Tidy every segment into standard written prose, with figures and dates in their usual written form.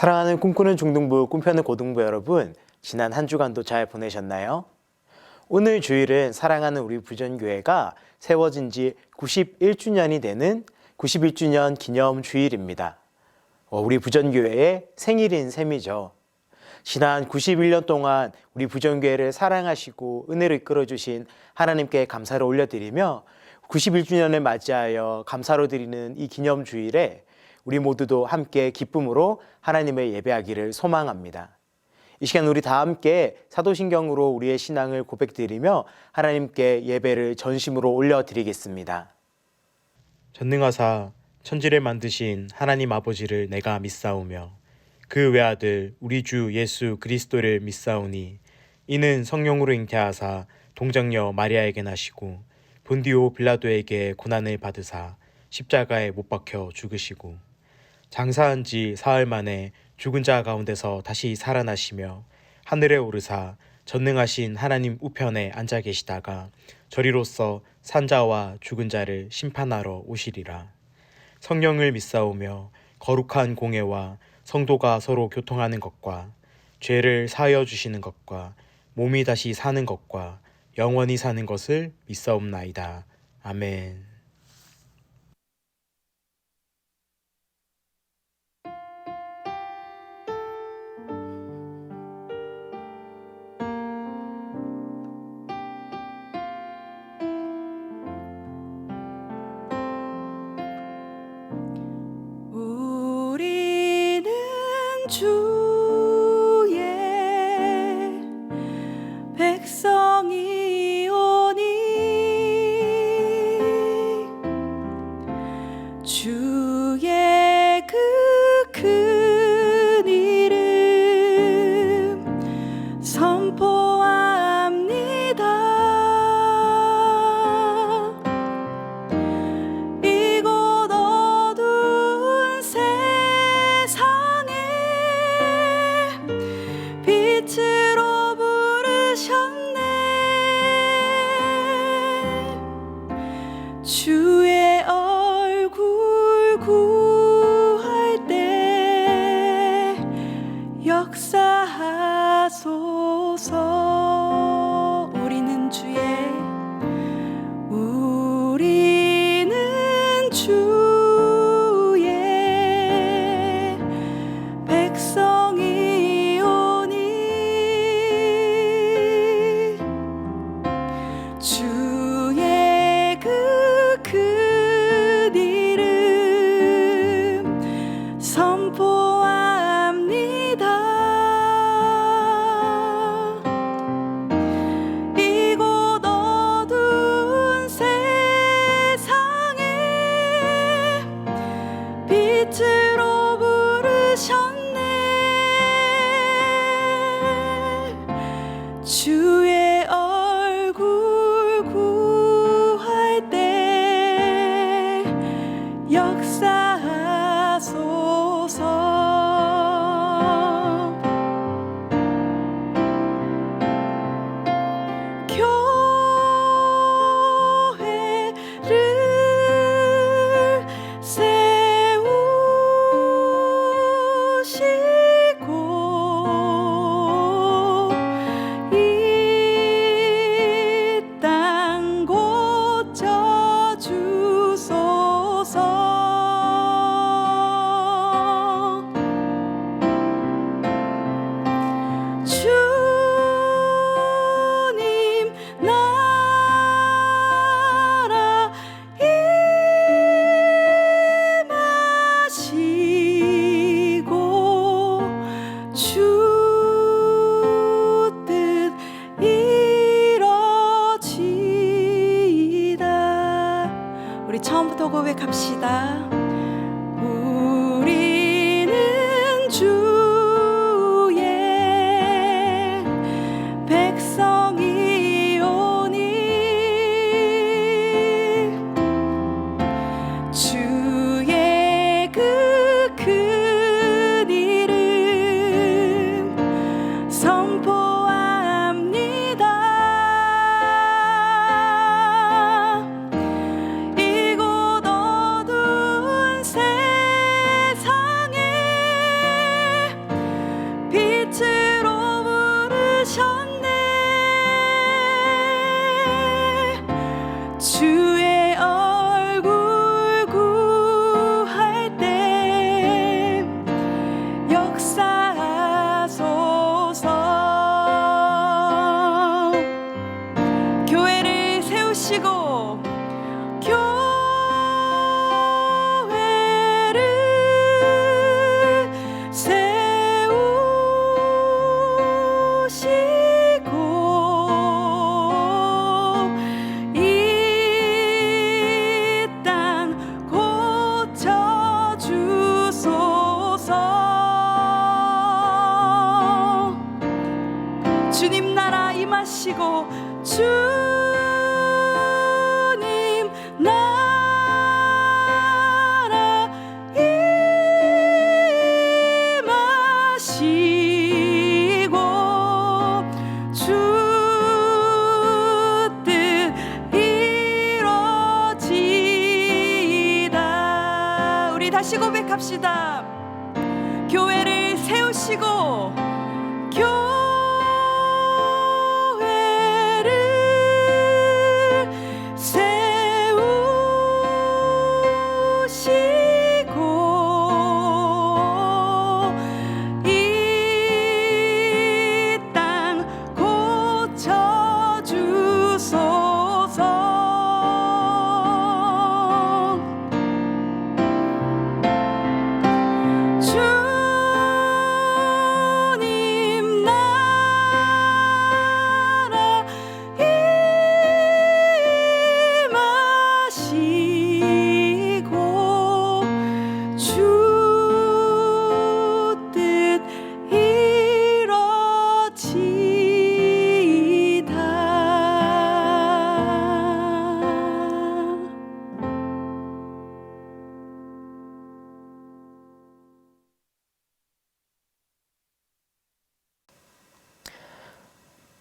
사랑하는 꿈꾸는 중등부, 꿈펴는 고등부 여러분, 지난 한 주간도 잘 보내셨나요? 오늘 주일은 사랑하는 우리 부전교회가 세워진 지 91주년이 되는 91주년 기념 주일입니다. 우리 부전교회의 생일인 셈이죠. 지난 91년 동안 우리 부전교회를 사랑하시고 은혜로 이끌어주신 하나님께 감사를 올려드리며 91주년을 맞이하여 감사로 드리는 이 기념 주일에 우리 모두도 함께 기쁨으로 하나님을 예배하기를 소망합니다. 이 시간 우리 다 함께 사도신경으로 우리의 신앙을 고백드리며 하나님께 예배를 전심으로 올려드리겠습니다. 전능하사 천지를 만드신 하나님 아버지를 내가 믿사오며 그 외아들 우리 주 예수 그리스도를 믿사오니 이는 성령으로 잉태하사 동정녀 마리아에게 나시고 본디오 빌라도에게 고난을 받으사 십자가에 못 박혀 죽으시고 장사한 지 사흘 만에 죽은 자 가운데서 다시 살아나시며 하늘에 오르사 전능하신 하나님 우편에 앉아 계시다가 저리로서 산자와 죽은 자를 심판하러 오시리라. 성령을 믿사오며 거룩한 공예와 성도가 서로 교통하는 것과 죄를 사하여 주시는 것과 몸이 다시 사는 것과 영원히 사는 것을 믿사옵나이다. 아멘. 우리는 주의 백성이오니 주의 그 큰 이름 선포합니다. 이곳 어두운 세상에 빛으로 부르셨네. 주의 얼굴 구할 때 역사하소서. 우리는 주의 백성이오니 주의 그 큰 이름 선포합니다. 이곳 어두운 세상에 빛으로 부르셨네. 주의 얼굴 구할 때 역사하소서. 교회를 세우시고 이 땅 고쳐 주소서. 주님 나라 임하시고 주 뜻 이뤄지이다. 우리 처음부터 고백합시다. 우리는 주의 백성이오니 주의 그 큰 이름 선포합니다. 이곳 어두운 주의 얼굴 구할 때 역사하소서. 교회를 세우시고 주님 나라 임하시고 주님 나라 임하시고 주 뜻 이루어지이다. 우리 다시 고백합시다. 교회를 세우시고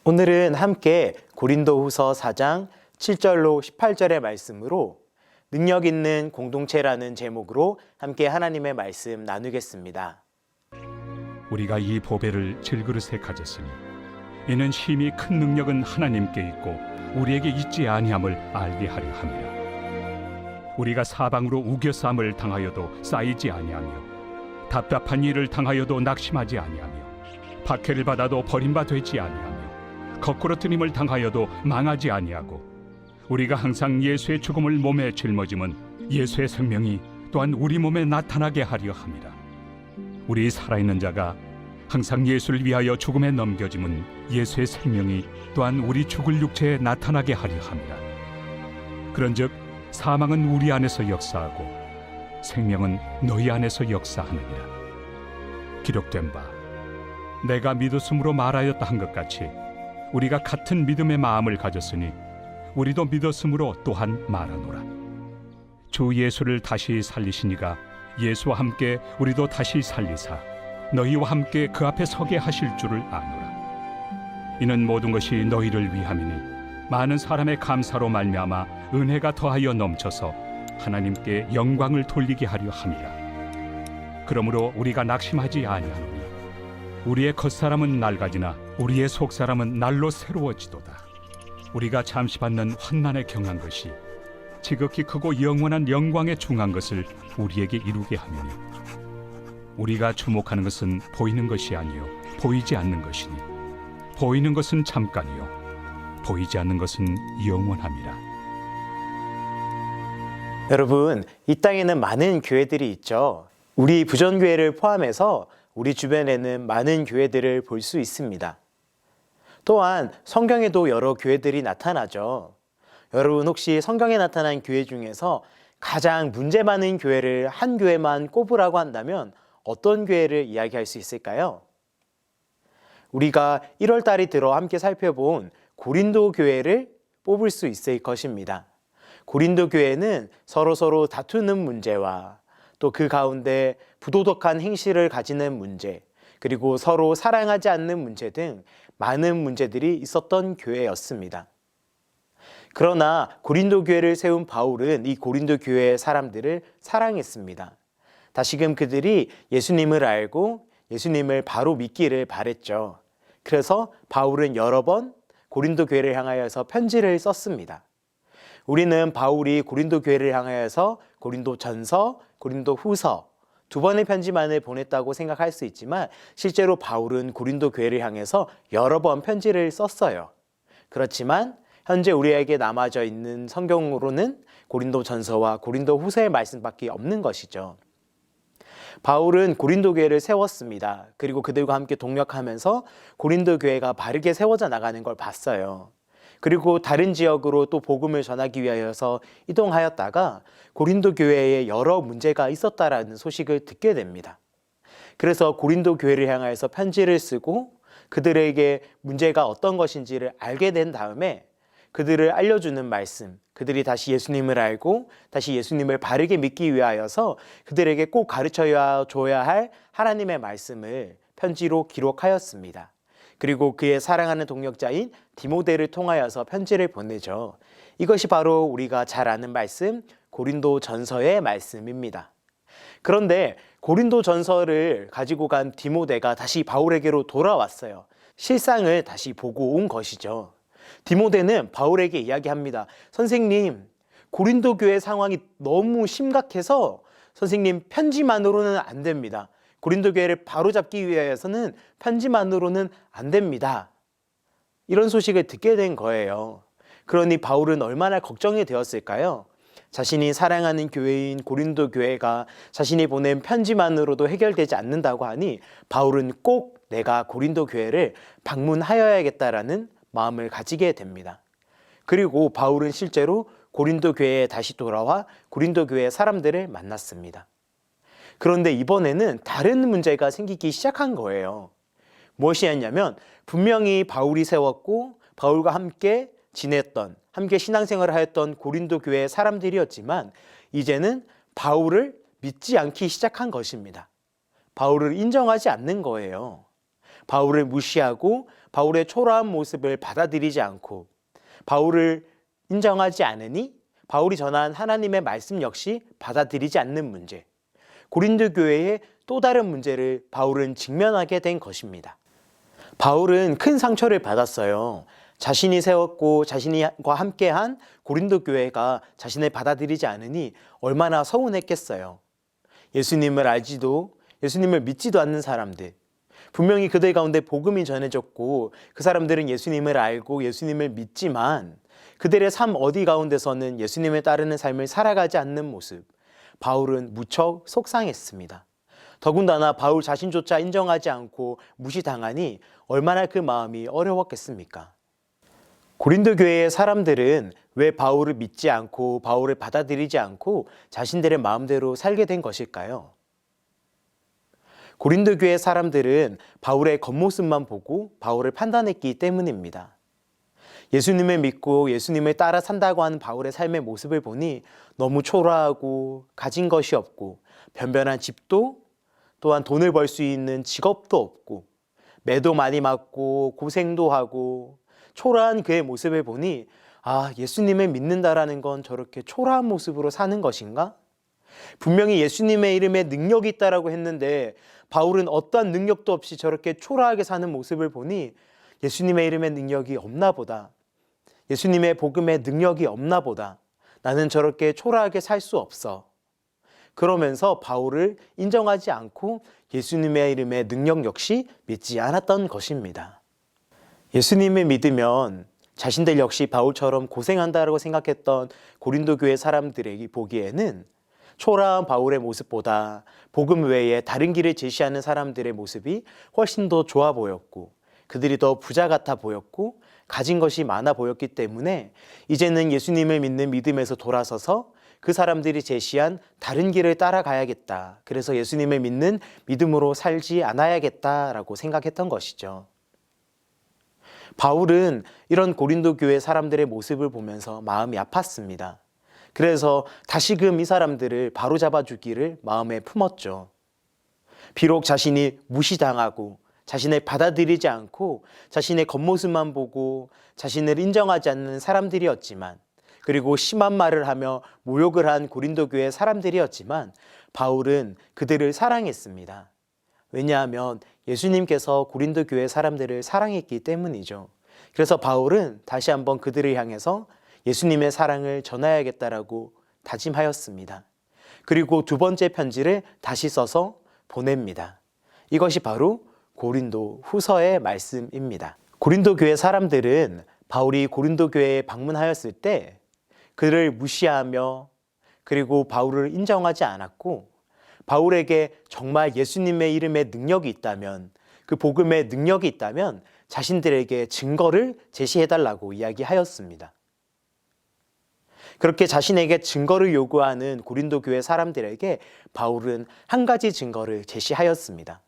오늘은 함께 고린도후서 4장 7절로 18절의 말씀으로 능력 있는 공동체라는 제목으로 함께 하나님의 말씀 나누겠습니다. 우리가 이 보배를 질그릇에 가졌으니 이는 심히 큰 능력은 하나님께 있고 우리에게 있지 아니함을 알게 하려 함이라. 우리가 사방으로 우겨싸움을 당하여도 쌓이지 아니하며 답답한 일을 당하여도 낙심하지 아니하며 박해를 받아도 버림바 되지 아니하며 거꾸로 뜨림을 당하여도 망하지 아니하고 우리가 항상 예수의 죽음을 몸에 짊어짐은 예수의 생명이 또한 우리 몸에 나타나게 하려 함이라. 우리 살아있는 자가 항상 예수를 위하여 죽음에 넘겨짐은 예수의 생명이 또한 우리 죽을 육체에 나타나게 하려 함이라. 그런즉 사망은 우리 안에서 역사하고 생명은 너희 안에서 역사하느니라. 기록된 바 내가 믿었으므로 말하였다 한 것 같이 우리가 같은 믿음의 마음을 가졌으니 우리도 믿었으므로 또한 말하노라. 주 예수를 다시 살리시니가 예수와 함께 우리도 다시 살리사 너희와 함께 그 앞에 서게 하실 줄을 아노라. 이는 모든 것이 너희를 위함이니 많은 사람의 감사로 말미암아 은혜가 더하여 넘쳐서 하나님께 영광을 돌리게 하려 함이라. 그러므로 우리가 낙심하지 아니하노니 우리의 겉사람은 낡아지나 우리의 속사람은 날로 새로워지도다. 우리가 잠시 받는 환난에 경한 것이 지극히 크고 영원한 영광에 중한 것을 우리에게 이루게 하며 우리가 주목하는 것은 보이는 것이 아니요 보이지 않는 것이니 보이는 것은 잠깐이요 보이지 않는 것은 영원함이라. 여러분, 이 땅에는 많은 교회들이 있죠. 우리 부전교회를 포함해서 우리 주변에는 많은 교회들을 볼 수 있습니다. 또한 성경에도 여러 교회들이 나타나죠. 여러분, 혹시 성경에 나타난 교회 중에서 가장 문제 많은 교회를 한 교회만 꼽으라고 한다면 어떤 교회를 이야기할 수 있을까요? 우리가 1월 달이 들어 함께 살펴본 고린도 교회를 뽑을 수 있을 것입니다. 고린도 교회는 서로 다투는 문제와 또 그 가운데 부도덕한 행실을 가지는 문제, 그리고 서로 사랑하지 않는 문제 등 많은 문제들이 있었던 교회였습니다. 그러나 고린도 교회를 세운 바울은 이 고린도 교회의 사람들을 사랑했습니다. 다시금 그들이 예수님을 알고 예수님을 바로 믿기를 바랬죠. 그래서 바울은 여러 번 고린도 교회를 향하여서 편지를 썼습니다. 우리는 바울이 고린도 교회를 향하여서 고린도 전서, 고린도 후서 두 번의 편지만을 보냈다고 생각할 수 있지만 실제로 바울은 고린도 교회를 향해서 여러 번 편지를 썼어요. 그렇지만 현재 우리에게 남아져 있는 성경으로는 고린도 전서와 고린도 후서의 말씀밖에 없는 것이죠. 바울은 고린도 교회를 세웠습니다. 그리고 그들과 함께 동력하면서 고린도 교회가 바르게 세워져 나가는 걸 봤어요. 그리고 다른 지역으로 또 복음을 전하기 위하여서 이동하였다가 고린도 교회에 여러 문제가 있었다라는 소식을 듣게 됩니다. 그래서 고린도 교회를 향하여서 편지를 쓰고 그들에게 문제가 어떤 것인지를 알게 된 다음에 그들을 알려주는 말씀, 그들이 다시 예수님을 알고 다시 예수님을 바르게 믿기 위하여서 그들에게 꼭 가르쳐 줘야 할 하나님의 말씀을 편지로 기록하였습니다. 그리고 그의 사랑하는 동역자인 디모데를 통하여서 편지를 보내죠. 이것이 바로 우리가 잘 아는 말씀, 고린도 전서의 말씀입니다. 그런데 고린도 전서를 가지고 간 디모데가 다시 바울에게로 돌아왔어요. 실상을 다시 보고 온 것이죠. 디모데는 바울에게 이야기합니다. 선생님, 고린도 교회 상황이 너무 심각해서 선생님 편지만으로는 안 됩니다. 고린도 교회를 바로잡기 위해서는 편지만으로는 안 됩니다. 이런 소식을 듣게 된 거예요. 그러니 바울은 얼마나 걱정이 되었을까요? 자신이 사랑하는 교회인 고린도 교회가 자신이 보낸 편지만으로도 해결되지 않는다고 하니 바울은 꼭 내가 고린도 교회를 방문하여야겠다라는 마음을 가지게 됩니다. 그리고 바울은 실제로 고린도 교회에 다시 돌아와 고린도 교회 사람들을 만났습니다. 그런데 이번에는 다른 문제가 생기기 시작한 거예요. 무엇이었냐면 분명히 바울이 세웠고 바울과 함께 지냈던, 함께 신앙생활을 하였던 고린도 교회 사람들이었지만 이제는 바울을 믿지 않기 시작한 것입니다. 바울을 인정하지 않는 거예요. 바울을 무시하고 바울의 초라한 모습을 받아들이지 않고 바울을 인정하지 않으니 바울이 전한 하나님의 말씀 역시 받아들이지 않는 문제. 고린도 교회의 또 다른 문제를 바울은 직면하게 된 것입니다. 바울은 큰 상처를 받았어요. 자신이 세웠고 자신과 함께한 고린도 교회가 자신을 받아들이지 않으니 얼마나 서운했겠어요. 예수님을 알지도 예수님을 믿지도 않는 사람들, 분명히 그들 가운데 복음이 전해졌고 그 사람들은 예수님을 알고 예수님을 믿지만 그들의 삶 어디 가운데서는 예수님을 따르는 삶을 살아가지 않는 모습, 바울은 무척 속상했습니다. 더군다나 바울 자신조차 인정하지 않고 무시당하니 얼마나 그 마음이 어려웠겠습니까? 고린도 교회의 사람들은 왜 바울을 믿지 않고 바울을 받아들이지 않고 자신들의 마음대로 살게 된 것일까요? 고린도 교회 사람들은 바울의 겉모습만 보고 바울을 판단했기 때문입니다. 예수님을 믿고 예수님을 따라 산다고 하는 바울의 삶의 모습을 보니 너무 초라하고 가진 것이 없고 변변한 집도 또한 돈을 벌 수 있는 직업도 없고 매도 많이 맞고 고생도 하고 초라한 그의 모습을 보니 예수님을 믿는다라는 건 저렇게 초라한 모습으로 사는 것인가? 분명히 예수님의 이름에 능력이 있다라고 했는데 바울은 어떠한 능력도 없이 저렇게 초라하게 사는 모습을 보니 예수님의 이름에 능력이 없나 보다. 예수님의 복음에 능력이 없나 보다. 나는 저렇게 초라하게 살 수 없어. 그러면서 바울을 인정하지 않고 예수님의 이름의 능력 역시 믿지 않았던 것입니다. 예수님을 믿으면 자신들 역시 바울처럼 고생한다라고 생각했던 고린도 교회 사람들에게 보기에는 초라한 바울의 모습보다 복음 외에 다른 길을 제시하는 사람들의 모습이 훨씬 더 좋아 보였고 그들이 더 부자 같아 보였고 가진 것이 많아 보였기 때문에 이제는 예수님을 믿는 믿음에서 돌아서서 그 사람들이 제시한 다른 길을 따라가야겠다. 그래서 예수님을 믿는 믿음으로 살지 않아야겠다라고 생각했던 것이죠. 바울은 이런 고린도 교회 사람들의 모습을 보면서 마음이 아팠습니다. 그래서 다시금 이 사람들을 바로잡아 주기를 마음에 품었죠. 비록 자신이 무시당하고 자신을 받아들이지 않고 자신의 겉모습만 보고 자신을 인정하지 않는 사람들이었지만 그리고 심한 말을 하며 모욕을 한 고린도 교회 사람들이었지만 바울은 그들을 사랑했습니다. 왜냐하면 예수님께서 고린도 교회 사람들을 사랑했기 때문이죠. 그래서 바울은 다시 한번 그들을 향해서 예수님의 사랑을 전해야겠다라고 다짐하였습니다. 그리고 두 번째 편지를 다시 써서 보냅니다. 이것이 바로 고린도 후서의 말씀입니다. 고린도 교회 사람들은 바울이 고린도 교회에 방문하였을 때 그를 무시하며 그리고 바울을 인정하지 않았고, 바울에게 정말 예수님의 이름에 능력이 있다면, 그 복음의 능력이 있다면 자신들에게 증거를 제시해달라고 이야기하였습니다. 그렇게 자신에게 증거를 요구하는 고린도 교회 사람들에게 바울은 한 가지 증거를 제시하였습니다.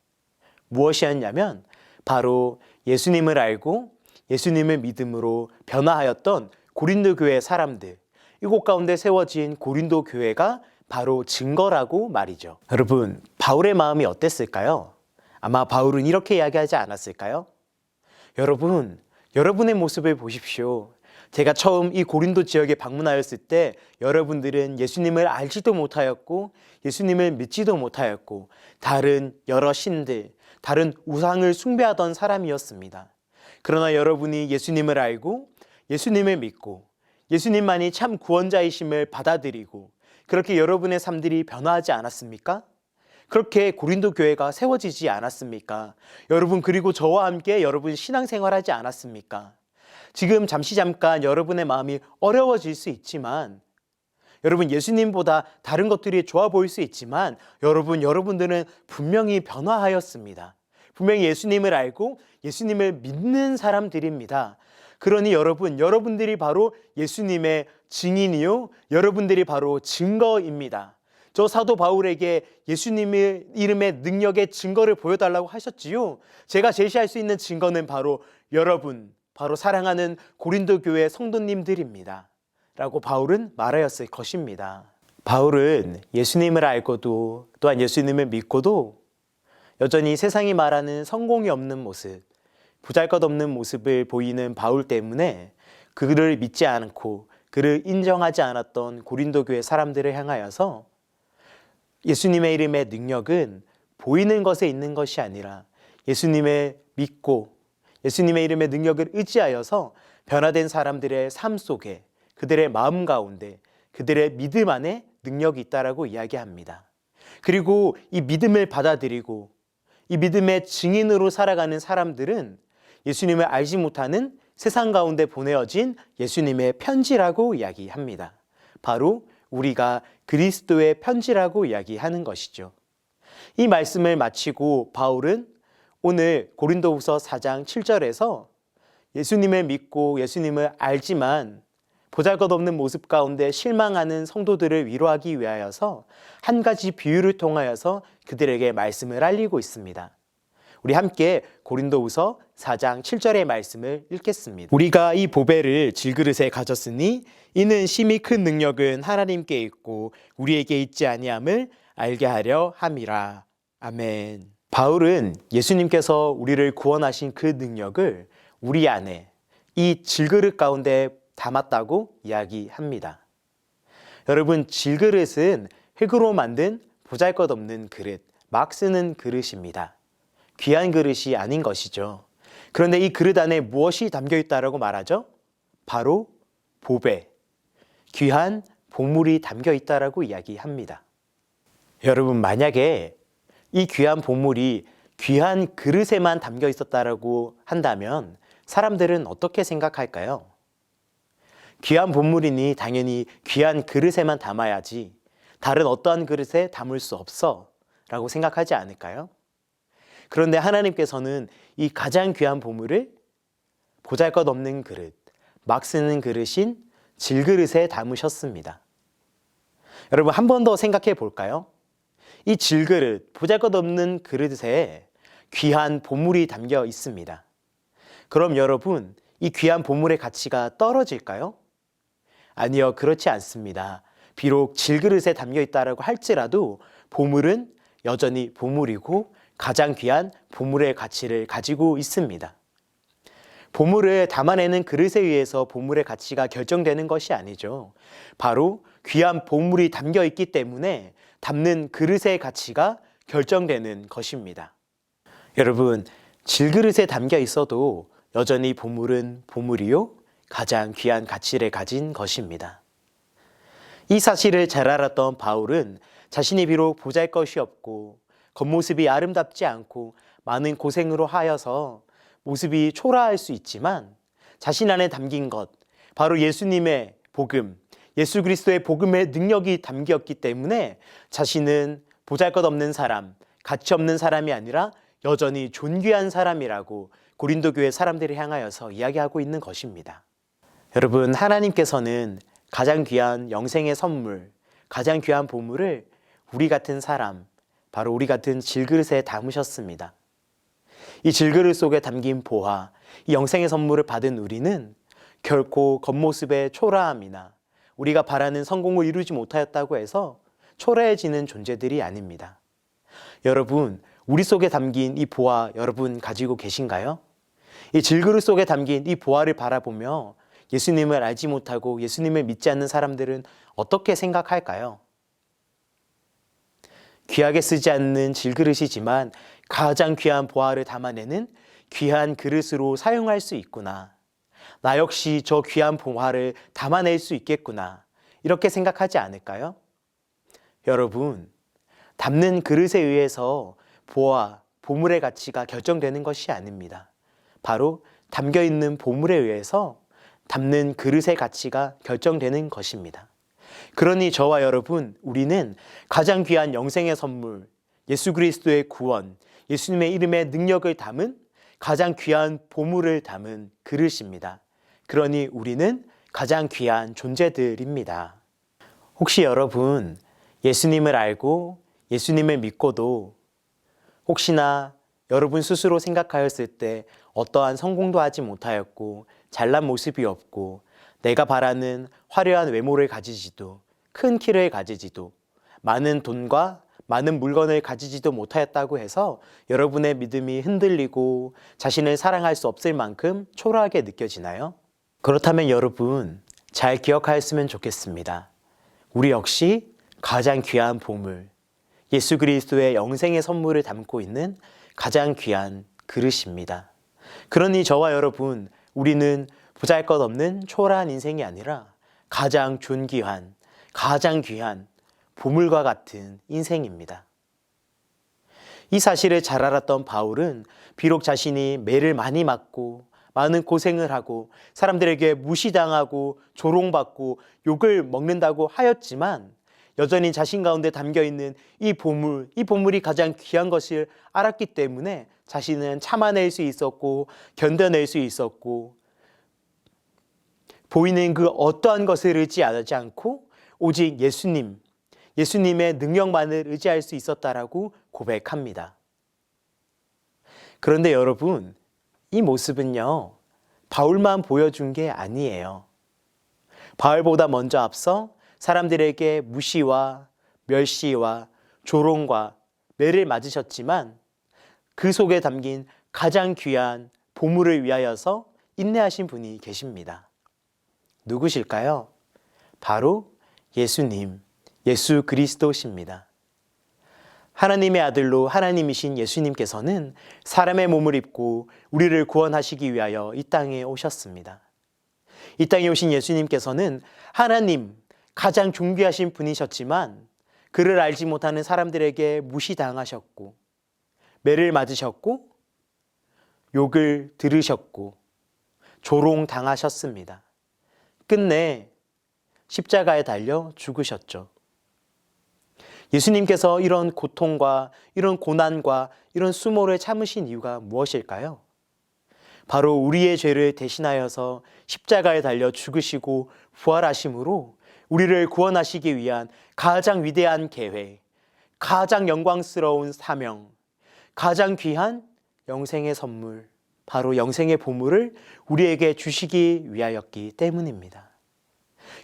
무엇이었냐면 바로 예수님을 알고 예수님을 믿음으로 변화하였던 고린도 교회 사람들, 이곳 가운데 세워진 고린도 교회가 바로 증거라고 말이죠. 여러분, 바울의 마음이 어땠을까요? 아마 바울은 이렇게 이야기하지 않았을까요? 여러분, 여러분의 모습을 보십시오. 제가 처음 이 고린도 지역에 방문하였을 때 여러분들은 예수님을 알지도 못하였고 예수님을 믿지도 못하였고 다른 여러 신들, 다른 우상을 숭배하던 사람이었습니다. 그러나 여러분이 예수님을 알고 예수님을 믿고 예수님만이 참 구원자이심을 받아들이고 그렇게 여러분의 삶들이 변화하지 않았습니까? 그렇게 고린도 교회가 세워지지 않았습니까? 여러분, 그리고 저와 함께 여러분 신앙생활하지 않았습니까? 지금 잠깐 여러분의 마음이 어려워질 수 있지만, 여러분 예수님보다 다른 것들이 좋아 보일 수 있지만 여러분들은 분명히 변화하였습니다. 분명히 예수님을 알고 예수님을 믿는 사람들입니다. 그러니 여러분들이 바로 예수님의 증인이요, 여러분들이 바로 증거입니다. 저 사도 바울에게 예수님의 이름의 능력의 증거를 보여달라고 하셨지요. 제가 제시할 수 있는 증거는 바로 여러분, 바로 사랑하는 고린도 교회 성도님들입니다. 라고 바울은 말하였을 것입니다. 바울은 예수님을 알고도 또한 예수님을 믿고도 여전히 세상이 말하는 성공이 없는 모습, 보잘것없는 모습을 보이는 바울 때문에 그를 믿지 않고 그를 인정하지 않았던 고린도 교회 사람들을 향하여서 예수님의 이름의 능력은 보이는 것에 있는 것이 아니라 예수님을 믿고 예수님의 이름의 능력을 의지하여서 변화된 사람들의 삶 속에, 그들의 마음 가운데, 그들의 믿음 안에 능력이 있다라고 이야기합니다. 그리고 이 믿음을 받아들이고 이 믿음의 증인으로 살아가는 사람들은 예수님을 알지 못하는 세상 가운데 보내어진 예수님의 편지라고 이야기합니다. 바로 우리가 그리스도의 편지라고 이야기하는 것이죠. 이 말씀을 마치고 바울은 오늘 고린도후서 4장 7절에서 예수님을 믿고 예수님을 알지만 보잘것없는 모습 가운데 실망하는 성도들을 위로하기 위하여서 한 가지 비유를 통하여서 그들에게 말씀을 알리고 있습니다. 우리 함께 고린도후서 4장 7절의 말씀을 읽겠습니다. 우리가 이 보배를 질그릇에 가졌으니 이는 심히 큰 능력은 하나님께 있고 우리에게 있지 아니함을 알게 하려 함이라. 아멘. 바울은 예수님께서 우리를 구원하신 그 능력을 우리 안에 이 질그릇 가운데 담았다고 이야기합니다. 여러분, 질그릇은 흙으로 만든 보잘것없는 그릇, 막 쓰는 그릇입니다. 귀한 그릇이 아닌 것이죠. 그런데 이 그릇 안에 무엇이 담겨 있다라고 말하죠? 바로 보배, 귀한 보물이 담겨 있다라고 이야기합니다. 여러분, 만약에 이 귀한 보물이 귀한 그릇에만 담겨 있었다라고 한다면 사람들은 어떻게 생각할까요? 귀한 보물이니 당연히 귀한 그릇에만 담아야지 다른 어떠한 그릇에 담을 수 없어 라고 생각하지 않을까요? 그런데 하나님께서는 이 가장 귀한 보물을 보잘것없는 그릇, 막 쓰는 그릇인 질그릇에 담으셨습니다. 여러분, 한 번 더 생각해 볼까요? 이 질그릇, 보잘것없는 그릇에 귀한 보물이 담겨 있습니다. 그럼 여러분, 이 귀한 보물의 가치가 떨어질까요? 아니요, 그렇지 않습니다. 비록 질그릇에 담겨 있다라고 할지라도 보물은 여전히 보물이고 가장 귀한 보물의 가치를 가지고 있습니다. 보물을 담아내는 그릇에 의해서 보물의 가치가 결정되는 것이 아니죠. 바로 귀한 보물이 담겨 있기 때문에 담는 그릇의 가치가 결정되는 것입니다. 여러분, 질그릇에 담겨 있어도 여전히 보물은 보물이요, 가장 귀한 가치를 가진 것입니다. 이 사실을 잘 알았던 바울은 자신이 비록 보잘것이 없고 겉모습이 아름답지 않고 많은 고생으로 하여서 모습이 초라할 수 있지만 자신 안에 담긴 것, 바로 예수님의 복음, 예수 그리스도의 복음의 능력이 담겼기 때문에 자신은 보잘것없는 사람, 가치 없는 사람이 아니라 여전히 존귀한 사람이라고 고린도 교회 사람들을 향하여서 이야기하고 있는 것입니다. 여러분, 하나님께서는 가장 귀한 영생의 선물, 가장 귀한 보물을 우리 같은 사람, 바로 우리 같은 질그릇에 담으셨습니다. 이 질그릇 속에 담긴 보화, 이 영생의 선물을 받은 우리는 결코 겉모습의 초라함이나 우리가 바라는 성공을 이루지 못하였다고 해서 초라해지는 존재들이 아닙니다. 여러분, 우리 속에 담긴 이 보화 여러분 가지고 계신가요? 이 질그릇 속에 담긴 이 보화를 바라보며 예수님을 알지 못하고 예수님을 믿지 않는 사람들은 어떻게 생각할까요? 귀하게 쓰지 않는 질그릇이지만 가장 귀한 보화를 담아내는 귀한 그릇으로 사용할 수 있구나. 나 역시 저 귀한 보화를 담아낼 수 있겠구나. 이렇게 생각하지 않을까요? 여러분, 담는 그릇에 의해서 보화, 보물의 가치가 결정되는 것이 아닙니다. 바로 담겨있는 보물에 의해서 담는 그릇의 가치가 결정되는 것입니다. 그러니 저와 여러분, 우리는 가장 귀한 영생의 선물, 예수 그리스도의 구원, 예수님의 이름의 능력을 담은 가장 귀한 보물을 담은 그릇입니다. 그러니 우리는 가장 귀한 존재들입니다. 혹시 여러분, 예수님을 알고 예수님을 믿고도 혹시나 여러분 스스로 생각하였을 때 어떠한 성공도 하지 못하였고 잘난 모습이 없고 내가 바라는 화려한 외모를 가지지도 큰 키를 가지지도 많은 돈과 많은 물건을 가지지도 못하였다고 해서 여러분의 믿음이 흔들리고 자신을 사랑할 수 없을 만큼 초라하게 느껴지나요? 그렇다면 여러분 잘 기억하였으면 좋겠습니다. 우리 역시 가장 귀한 보물, 예수 그리스도의 영생의 선물을 담고 있는 가장 귀한 그릇입니다. 그러니 저와 여러분, 우리는 보잘것없는 초라한 인생이 아니라 가장 존귀한, 가장 귀한 보물과 같은 인생입니다. 이 사실을 잘 알았던 바울은 비록 자신이 매를 많이 맞고 많은 고생을 하고 사람들에게 무시당하고 조롱받고 욕을 먹는다고 하였지만 여전히 자신 가운데 담겨있는 이 보물이 가장 귀한 것을 알았기 때문에 자신은 참아낼 수 있었고 견뎌낼 수 있었고 보이는 그 어떠한 것을 의지하지 않고 오직 예수님의 능력만을 의지할 수 있었다라고 고백합니다. 그런데 여러분, 이 모습은요, 바울만 보여준 게 아니에요. 바울보다 먼저 앞서 사람들에게 무시와 멸시와 조롱과 매를 맞으셨지만 그 속에 담긴 가장 귀한 보물을 위하여서 인내하신 분이 계십니다. 누구실까요? 바로 예수님, 예수 그리스도십니다. 하나님의 아들로 하나님이신 예수님께서는 사람의 몸을 입고 우리를 구원하시기 위하여 이 땅에 오셨습니다. 이 땅에 오신 예수님께서는 하나님, 가장 존귀하신 분이셨지만 그를 알지 못하는 사람들에게 무시당하셨고 매를 맞으셨고 욕을 들으셨고 조롱당하셨습니다. 끝내 십자가에 달려 죽으셨죠. 예수님께서 이런 고통과 이런 고난과 이런 수모를 참으신 이유가 무엇일까요? 바로 우리의 죄를 대신하여서 십자가에 달려 죽으시고 부활하심으로 우리를 구원하시기 위한 가장 위대한 계획, 가장 영광스러운 사명, 가장 귀한 영생의 선물, 바로 영생의 보물을 우리에게 주시기 위하였기 때문입니다.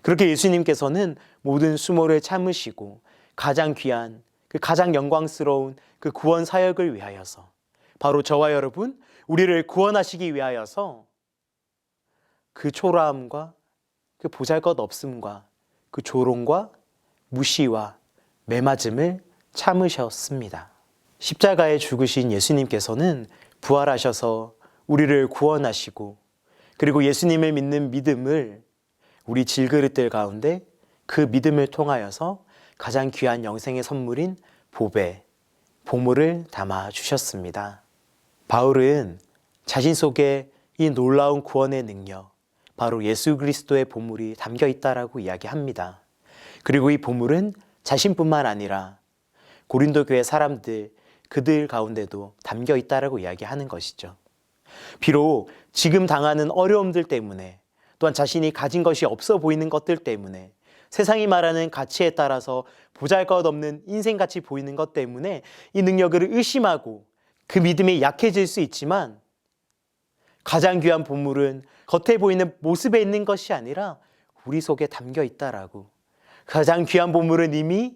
그렇게 예수님께서는 모든 수모를 참으시고 가장 귀한, 가장 영광스러운 그 구원 사역을 위하여서 바로 저와 여러분, 우리를 구원하시기 위하여서 그 초라함과 그 보잘것없음과 그 조롱과 무시와 매맞음을 참으셨습니다. 십자가에 죽으신 예수님께서는 부활하셔서 우리를 구원하시고 그리고 예수님을 믿는 믿음을 우리 질그릇들 가운데 그 믿음을 통하여서 가장 귀한 영생의 선물인 보배, 보물을 담아 주셨습니다. 바울은 자신 속에 이 놀라운 구원의 능력, 바로 예수 그리스도의 보물이 담겨 있다라고 이야기합니다. 그리고 이 보물은 자신뿐만 아니라 고린도 교회 사람들, 그들 가운데도 담겨 있다라고 이야기하는 것이죠. 비록 지금 당하는 어려움들 때문에, 또한 자신이 가진 것이 없어 보이는 것들 때문에, 세상이 말하는 가치에 따라서 보잘것없는 인생같이 보이는 것 때문에 이 능력을 의심하고 그 믿음이 약해질 수 있지만, 가장 귀한 보물은 겉에 보이는 모습에 있는 것이 아니라 우리 속에 담겨 있다라고. 가장 귀한 보물은 이미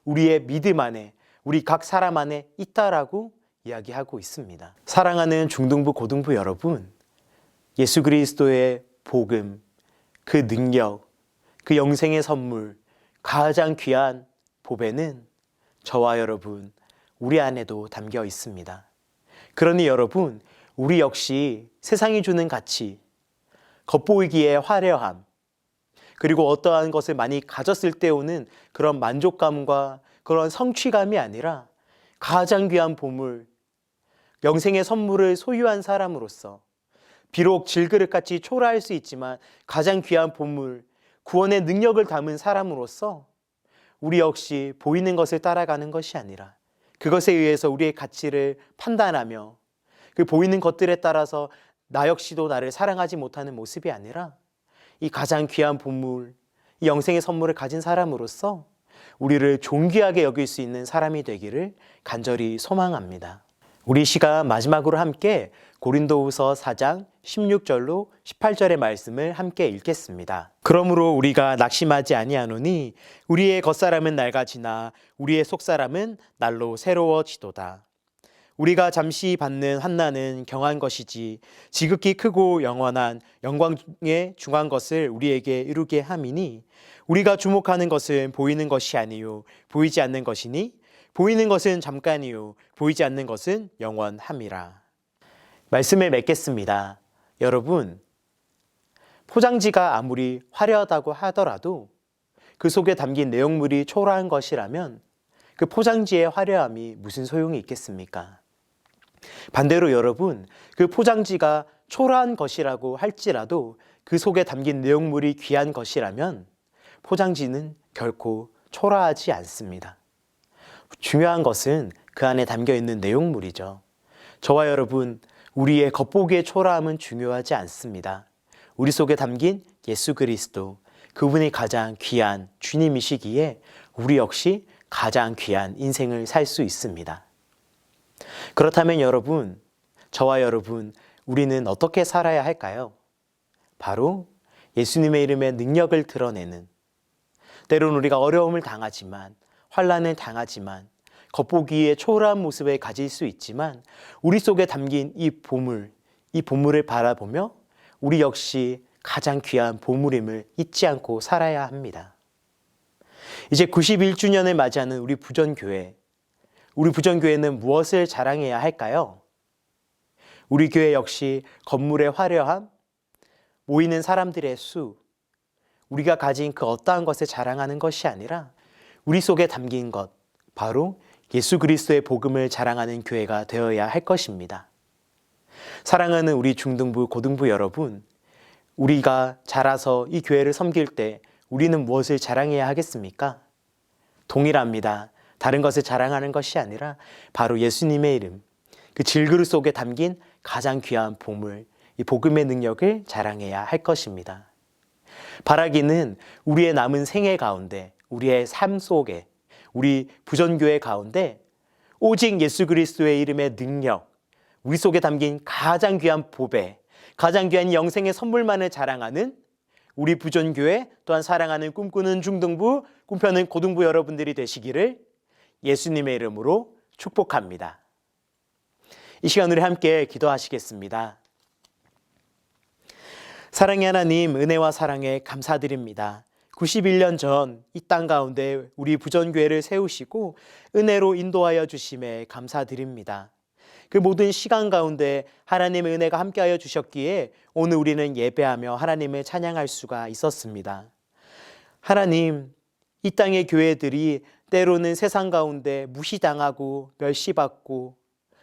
우리의 믿음 안에, 우리 각 사람 안에 있다라고 이야기하고 있습니다. 사랑하는 중등부, 고등부 여러분, 예수 그리스도의 복음, 그 능력, 그 영생의 선물, 가장 귀한 보배는 저와 여러분, 우리 안에도 담겨 있습니다. 그러니 여러분, 우리 역시 세상이 주는 가치, 겉보이기에 화려함, 그리고 어떠한 것을 많이 가졌을 때 오는 그런 만족감과 그런 성취감이 아니라 가장 귀한 보물, 영생의 선물을 소유한 사람으로서 비록 질그릇같이 초라할 수 있지만 가장 귀한 보물, 구원의 능력을 담은 사람으로서 우리 역시 보이는 것을 따라가는 것이 아니라 그것에 의해서 우리의 가치를 판단하며 그 보이는 것들에 따라서 나 역시도 나를 사랑하지 못하는 모습이 아니라 이 가장 귀한 보물, 이 영생의 선물을 가진 사람으로서 우리를 존귀하게 여길 수 있는 사람이 되기를 간절히 소망합니다. 우리 시간 마지막으로 함께 고린도후서 4장 16절로 18절의 말씀을 함께 읽겠습니다. 그러므로 우리가 낙심하지 아니하노니 우리의 겉사람은 낡아지나 우리의 속사람은 날로 새로워지도다. 우리가 잠시 받는 환난은 경한 것이지 지극히 크고 영원한 영광에 중한 것을 우리에게 이루게 함이니 우리가 주목하는 것은 보이는 것이 아니요 보이지 않는 것이니 보이는 것은 잠깐이요 보이지 않는 것은 영원함이라. 말씀을 맺겠습니다. 여러분, 포장지가 아무리 화려하다고 하더라도 그 속에 담긴 내용물이 초라한 것이라면 그 포장지의 화려함이 무슨 소용이 있겠습니까? 반대로 여러분, 그 포장지가 초라한 것이라고 할지라도 그 속에 담긴 내용물이 귀한 것이라면 포장지는 결코 초라하지 않습니다. 중요한 것은 그 안에 담겨 있는 내용물이죠. 저와 여러분, 우리의 겉보기의 초라함은 중요하지 않습니다. 우리 속에 담긴 예수 그리스도, 그분이 가장 귀한 주님이시기에 우리 역시 가장 귀한 인생을 살 수 있습니다. 그렇다면 여러분, 저와 여러분, 우리는 어떻게 살아야 할까요? 바로 예수님의 이름의 능력을 드러내는, 때론 우리가 어려움을 당하지만, 환난을 당하지만, 겉보기에 초라한 모습을 가질 수 있지만 우리 속에 담긴 이 보물을 바라보며 우리 역시 가장 귀한 보물임을 잊지 않고 살아야 합니다. 이제 91주년을 맞이하는 우리 부전교회, 우리 부전교회는 무엇을 자랑해야 할까요? 우리 교회 역시 건물의 화려함, 모이는 사람들의 수, 우리가 가진 그 어떠한 것을 자랑하는 것이 아니라 우리 속에 담긴 것, 바로 예수 그리스도의 복음을 자랑하는 교회가 되어야 할 것입니다. 사랑하는 우리 중등부, 고등부 여러분, 우리가 자라서 이 교회를 섬길 때 우리는 무엇을 자랑해야 하겠습니까? 동일합니다. 다른 것을 자랑하는 것이 아니라 바로 예수님의 이름, 그 질그릇 속에 담긴 가장 귀한 보물, 이 복음의 능력을 자랑해야 할 것입니다. 바라기는 우리의 남은 생애 가운데, 우리의 삶 속에, 우리 부전교회 가운데 오직 예수 그리스도의 이름의 능력, 우리 속에 담긴 가장 귀한 보배, 가장 귀한 영생의 선물만을 자랑하는 우리 부전교회, 또한 사랑하는 꿈꾸는 중등부, 꿈펴는 고등부 여러분들이 되시기를 예수님의 이름으로 축복합니다. 이 시간 우리 함께 기도하시겠습니다. 사랑의 하나님, 은혜와 사랑에 감사드립니다. 91년 전 이 땅 가운데 우리 부전교회를 세우시고 은혜로 인도하여 주심에 감사드립니다. 그 모든 시간 가운데 하나님의 은혜가 함께하여 주셨기에 오늘 우리는 예배하며 하나님을 찬양할 수가 있었습니다. 하나님, 이 땅의 교회들이 때로는 세상 가운데 무시당하고 멸시받고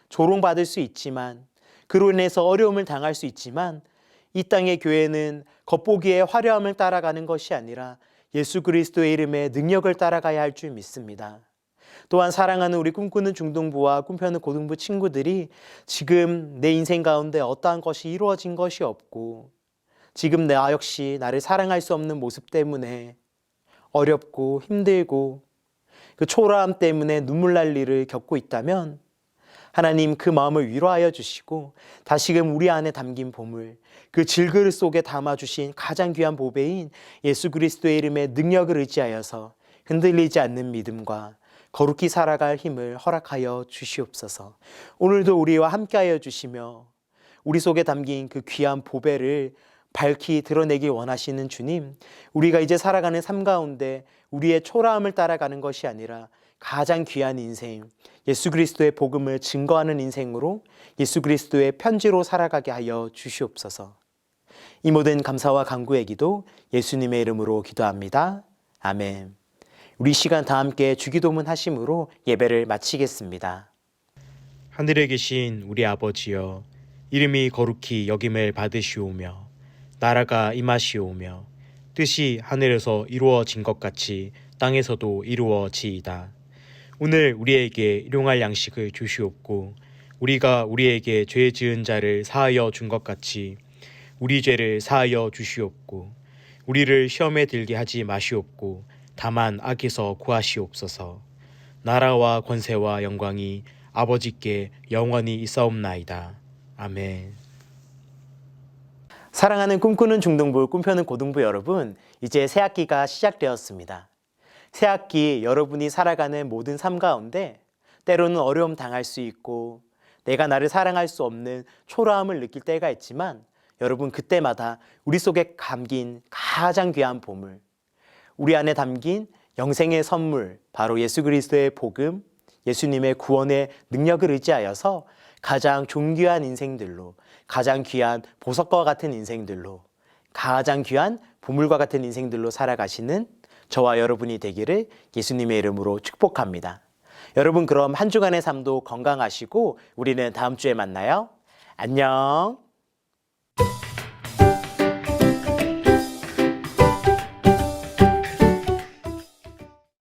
조롱받을 수 있지만, 그로 인해서 어려움을 당할 수 있지만, 이 땅의 교회는 겉보기에 화려함을 따라가는 것이 아니라 예수 그리스도의 이름의 능력을 따라가야 할 줄 믿습니다. 또한 사랑하는 우리 꿈꾸는 중등부와 꿈펴는 고등부 친구들이 지금 내 인생 가운데 어떠한 것이 이루어진 것이 없고, 지금 나 역시 나를 사랑할 수 없는 모습 때문에 어렵고 힘들고 그 초라함 때문에 눈물 날 일을 겪고 있다면, 하나님 그 마음을 위로하여 주시고 다시금 우리 안에 담긴 보물, 그 질그릇 속에 담아주신 가장 귀한 보배인 예수 그리스도의 이름의 능력을 의지하여서 흔들리지 않는 믿음과 거룩히 살아갈 힘을 허락하여 주시옵소서. 오늘도 우리와 함께하여 주시며 우리 속에 담긴 그 귀한 보배를 밝히 드러내기 원하시는 주님, 우리가 이제 살아가는 삶 가운데 우리의 초라함을 따라가는 것이 아니라 가장 귀한 인생, 예수 그리스도의 복음을 증거하는 인생으로 예수 그리스도의 편지로 살아가게 하여 주시옵소서. 이 모든 감사와 간구의 기도 예수님의 이름으로 기도합니다. 아멘. 우리 시간 다 함께 주기도문 하심으로 예배를 마치겠습니다. 하늘에 계신 우리 아버지여, 이름이 거룩히 여김을 받으시오며 나라가 임하시오며 뜻이 하늘에서 이루어진 것 같이 땅에서도 이루어지이다. 오늘 우리에게 일용할 양식을 주시옵고, 우리가 우리에게 죄 지은 자를 사하여 준 것 같이 우리 죄를 사하여 주시옵고, 우리를 시험에 들게 하지 마시옵고 다만 악에서 구하시옵소서. 나라와 권세와 영광이 아버지께 영원히 있사옵나이다. 아멘. 사랑하는 꿈꾸는 중등부, 꿈펴는 고등부 여러분, 이제 새학기가 시작되었습니다. 새학기 여러분이 살아가는 모든 삶 가운데 때로는 어려움 당할 수 있고 내가 나를 사랑할 수 없는 초라함을 느낄 때가 있지만, 여러분 그때마다 우리 속에 담긴 가장 귀한 보물, 우리 안에 담긴 영생의 선물, 바로 예수 그리스도의 복음, 예수님의 구원의 능력을 의지하여서 가장 존귀한 인생들로, 가장 귀한 보석과 같은 인생들로, 가장 귀한 보물과 같은 인생들로 살아가시는 저와 여러분이 되기를 예수님의 이름으로 축복합니다. 여러분 그럼 한 주간의 삶도 건강하시고 우리는 다음 주에 만나요. 안녕.